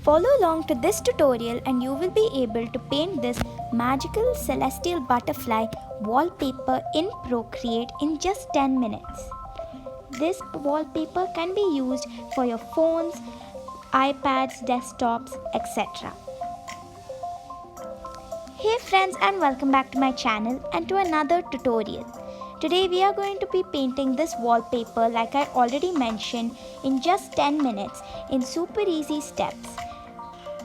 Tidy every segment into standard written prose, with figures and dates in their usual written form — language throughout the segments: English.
Follow along to this tutorial and you will be able to paint this magical celestial butterfly wallpaper in Procreate in just 10 minutes. This wallpaper can be used for your phones, iPads, desktops, etc. Hey friends, and welcome back to my channel and to another tutorial. Today we are going to be painting this wallpaper like I already mentioned in just 10 minutes in super easy steps.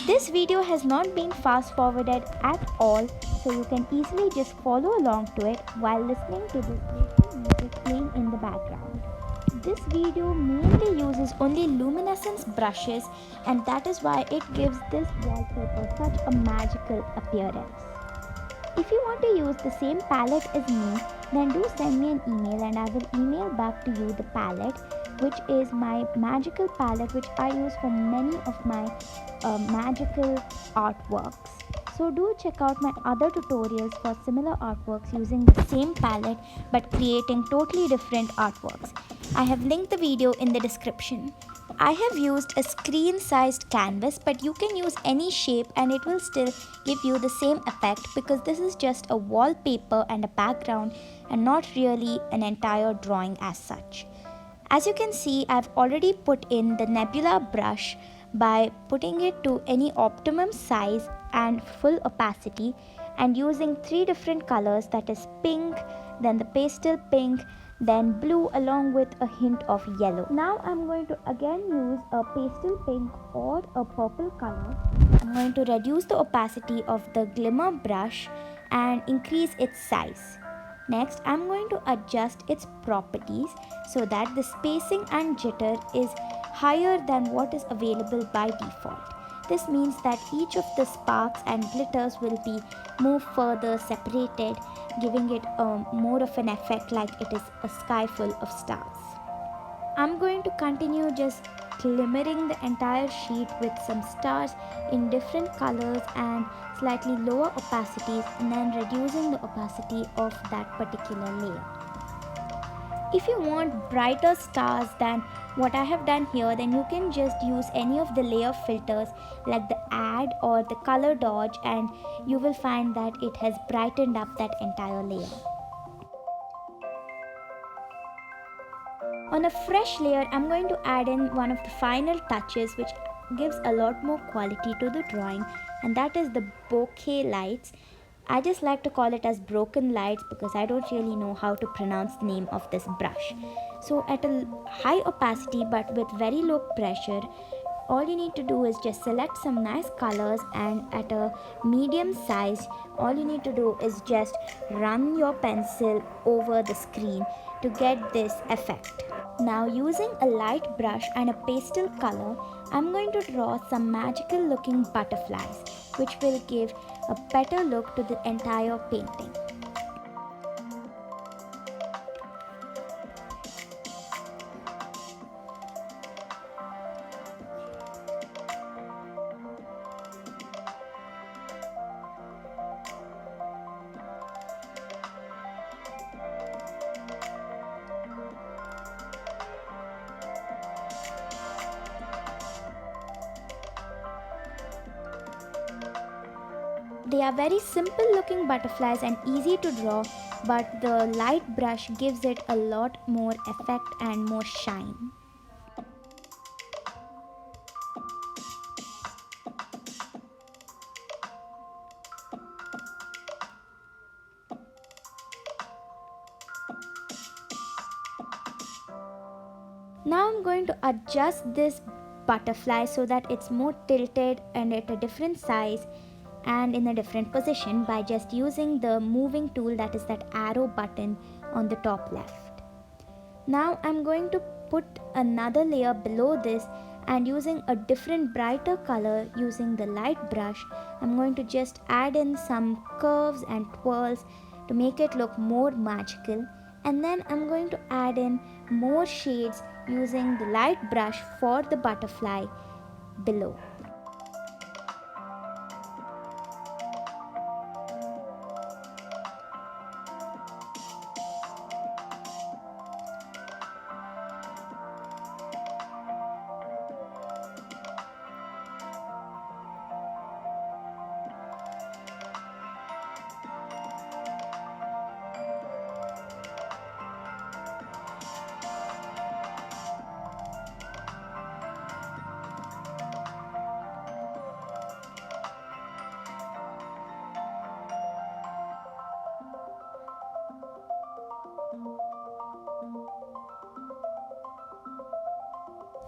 This video has not been fast forwarded at all, so you can easily just follow along to it while listening to this beautiful music playing in the background. This video mainly uses only luminescence brushes, and that is why it gives this wallpaper such a magical appearance. If you want to use the same palette as me, then do send me an email and I will email back to you the palette, which is my magical palette which I use for many of my magical artworks. So do check out my other tutorials for similar artworks using the same palette but creating totally different artworks. I have linked the video in the description. I have used a screen-sized canvas, but you can use any shape and it will still give you the same effect because this is just a wallpaper and a background and not really an entire drawing as such. As you can see, I've already put in the nebula brush by putting it to any optimum size and full opacity and using 3 different colors, that is pink, then the pastel pink, then blue along with a hint of yellow. Now I'm going to again use a pastel pink or a purple color. I'm going to reduce the opacity of the glimmer brush and increase its size. Next, I'm going to adjust its properties so that the spacing and jitter is higher than what is available by default. This means that each of the sparks and glitters will be more further separated, giving it more of an effect like it is a sky full of stars. I'm going to continue just glimmering the entire sheet with some stars in different colors and slightly lower opacities, and then reducing the opacity of that particular layer. If you want brighter stars than what I have done here, then you can just use any of the layer filters like the add or the color dodge, and you will find that it has brightened up that entire layer. On a fresh layer, I'm going to add in one of the final touches which gives a lot more quality to the drawing, and that is the bokeh lights. I just like to call it as broken lights because I don't really know how to pronounce the name of this brush. So at a high opacity but with very low pressure, all you need to do is just select some nice colors, and at a medium size, all you need to do is just run your pencil over the screen to get this effect. Now using a light brush and a pastel color, I'm going to draw some magical looking butterflies which will give a better look to the entire painting. They are very simple looking butterflies and easy to draw, but the light brush gives it a lot more effect and more shine. Now I'm going to adjust this butterfly so that it's more tilted and at a different size and in a different position by just using the moving tool, that is that arrow button on the top left. Now I'm going to put another layer below this, and using a different brighter color using the light brush, I'm going to just add in some curves and twirls to make it look more magical, and then I'm going to add in more shades using the light brush for the butterfly below.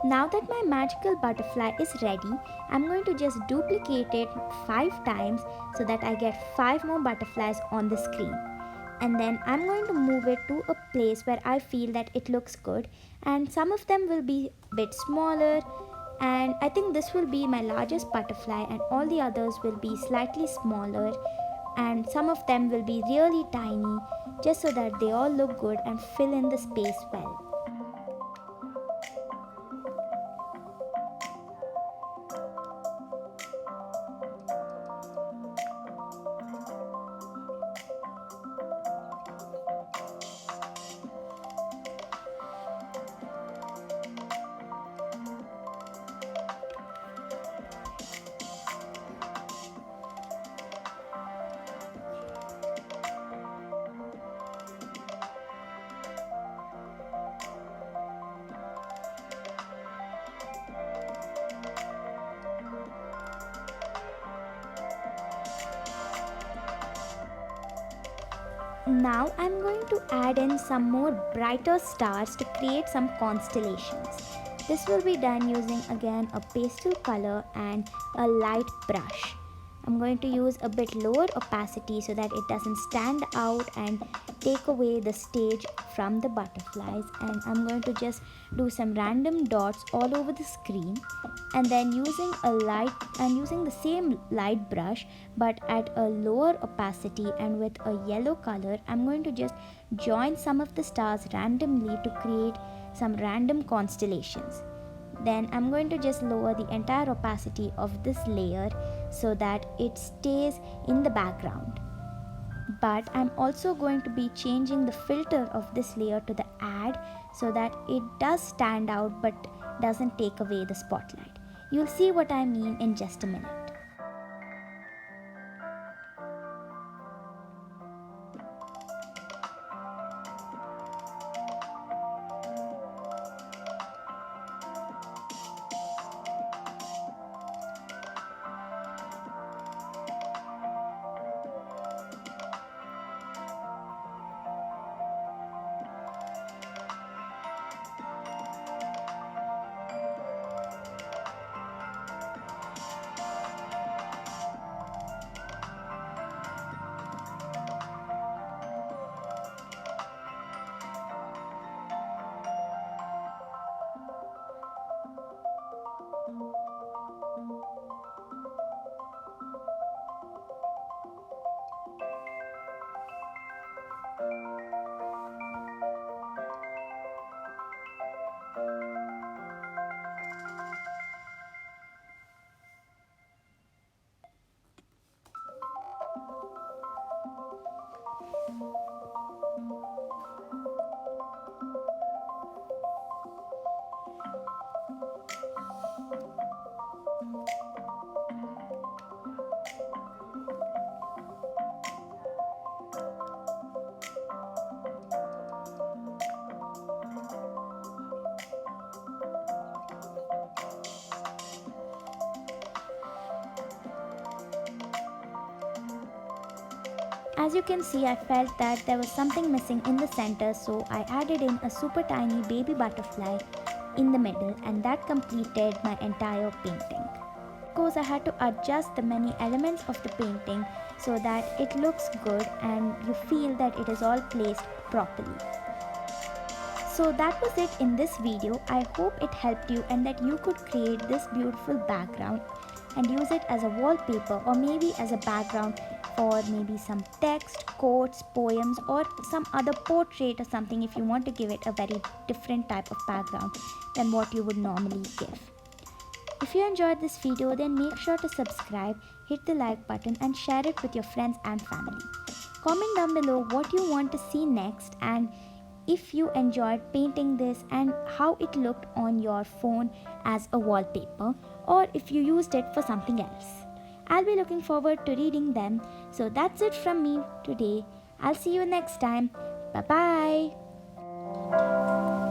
Now that my magical butterfly is ready, I'm going to just duplicate it 5 times so that I get 5 more butterflies on the screen. And then I'm going to move it to a place where I feel that it looks good, and some of them will be a bit smaller, and I think this will be my largest butterfly and all the others will be slightly smaller, and some of them will be really tiny, just so that they all look good and fill in the space well. Now I'm going to add in some more brighter stars to create some constellations. This will be done using again a pastel color and a light brush. I'm going to use a bit lower opacity so that it doesn't stand out and take away the stage from the butterflies, and I'm going to just do some random dots all over the screen, and then using the same light brush but at a lower opacity and with a yellow color, I'm going to just join some of the stars randomly to create some random constellations. Then I'm going to just lower the entire opacity of this layer so that it stays in the background. But I'm also going to be changing the filter of this layer to the add so that it does stand out but doesn't take away the spotlight. You'll see what I mean in just a minute. As you can see, I felt that there was something missing in the center, so I added in a super tiny baby butterfly in the middle, and that completed my entire painting. Of course, I had to adjust the many elements of the painting so that it looks good and you feel that it is all placed properly. So that was it in this video. I hope it helped you and that you could create this beautiful background and use it as a wallpaper or maybe as a background for maybe some text, quotes, poems, or some other portrait or something if you want to give it a very different type of background than what you would normally give. If you enjoyed this video, then make sure to subscribe, hit the like button and share it with your friends and family. Comment down below what you want to see next and if you enjoyed painting this and how it looked on your phone as a wallpaper, or if you used it for something else. I'll be looking forward to reading them. So that's it from me today. I'll see you next time. Bye bye.